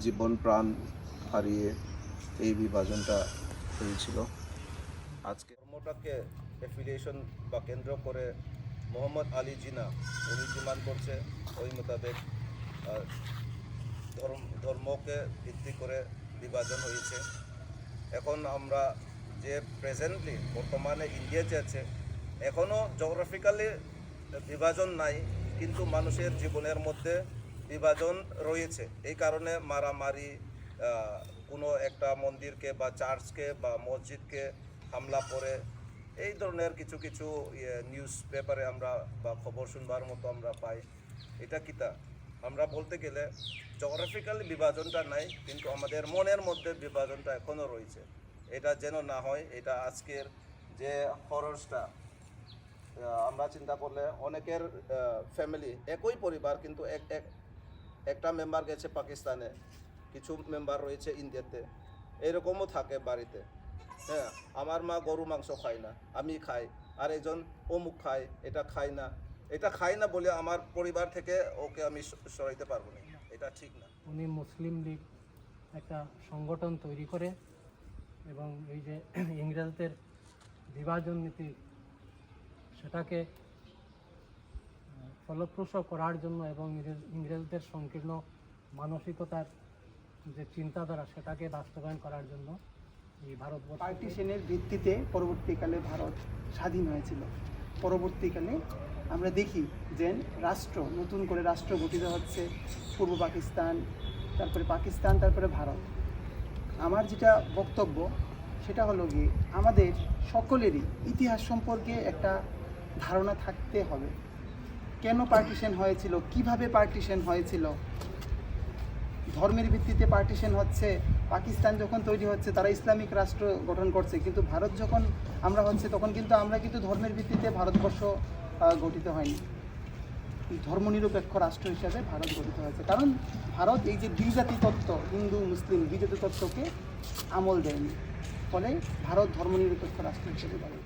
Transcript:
জীবন প্রাণ হারিয়ে এই বিভাজনটা হয়েছিল। আজকে ধর্মটাকে অ্যাফিলিয়েশন বা কেন্দ্র করে মোহাম্মদ আলী জিনা উনি ডিমান্ড করছে ওই মোতাবেক ধর্মকে ভিত্তি করে বিভাজন হয়েছে। এখন আমরা যে প্রেজেন্টলি বর্তমানে ইন্ডিয়া যে আছে, এখনও জিওগ্রাফিক্যালি বিভাজন নাই, কিন্তু মানুষের জীবনের মধ্যে বিভাজন রয়েছে। এই কারণে মারামারি, কোনো একটা মন্দিরকে বা চার্চকে বা মসজিদকে হামলা করে, এই ধরনের কিছু কিছু নিউজ পেপারে আমরা বা খবর শুনবার মতো আমরা পাই। এটা কিতা আমরা বলতে গেলে জিওগ্রাফিক্যালি বিভাজনটা নাই, কিন্তু আমাদের মনের মধ্যে বিভাজনটা এখনও রয়েছে। এটা যেন না হয়, এটা আজকের যে হররসটা আমরা চিন্তা করলে অনেকের ফ্যামিলি একই পরিবার, কিন্তু একটা মেম্বার গেছে পাকিস্তানে, কিছু মেম্বার রয়েছে ইন্ডিয়াতে, এরকমও থাকে বাড়িতে। হ্যাঁ, আমার মা গরু মাংস খায় না, আমি খাই, আর একজন অমুক খায়, এটা খায় না, এটা খায় না বলে আমার পরিবার থেকে ওকে আমি সরাইতে পারবো না, এটা ঠিক না। উনি মুসলিম লীগ একটা সংগঠন তৈরি করে এবং এই যে ইংরেজদের বিভাজন নীতি সেটাকে ফলপ্রসূ করার জন্য এবং ইংরেজদের সংকীর্ণ মানসিকতার যে চিন্তাধারা সেটাকে বাস্তবায়ন করার জন্য এই ভারতবর্ষ পার্টিশনের ভিত্তিতে পরবর্তীকালে ভারত স্বাধীন হয়েছিল। পরবর্তীকালে আমরা দেখি যে রাষ্ট্র, নতুন করে রাষ্ট্র গঠিত হচ্ছে, পূর্ব পাকিস্তান, তারপরে পাকিস্তান, তারপরে ভারত। আমার যেটা বক্তব্য সেটা হলো গিয়ে আমাদের সকলেরই ইতিহাস সম্পর্কে একটা ধারণা থাকতে হবে। কেন পার্টিশন হয়েছিল, কিভাবে পার্টিশন হয়েছিল, ধর্মের ভিত্তিতে পার্টিশন হচ্ছে। পাকিস্তান যখন তৈরি হচ্ছে তারা ইসলামিক রাষ্ট্র গঠন করছে, কিন্তু ভারত যখন আমরা হচ্ছে তখন কিন্তু আমরা কিন্তু ধর্মের ভিত্তিতে ভারতবর্ষ গঠিত হয়নি, ধর্মনিরপেক্ষ রাষ্ট্র হিসাবে ভারত গঠিত হয়েছে। কারণ ভারত এই যে দ্বিজাতি তত্ত্ব, হিন্দু মুসলিম দ্বিজাতি তত্ত্বকে আমল দেয়নি, ফলে ভারত ধর্মনিরপেক্ষ রাষ্ট্র হিসেবে গড়ে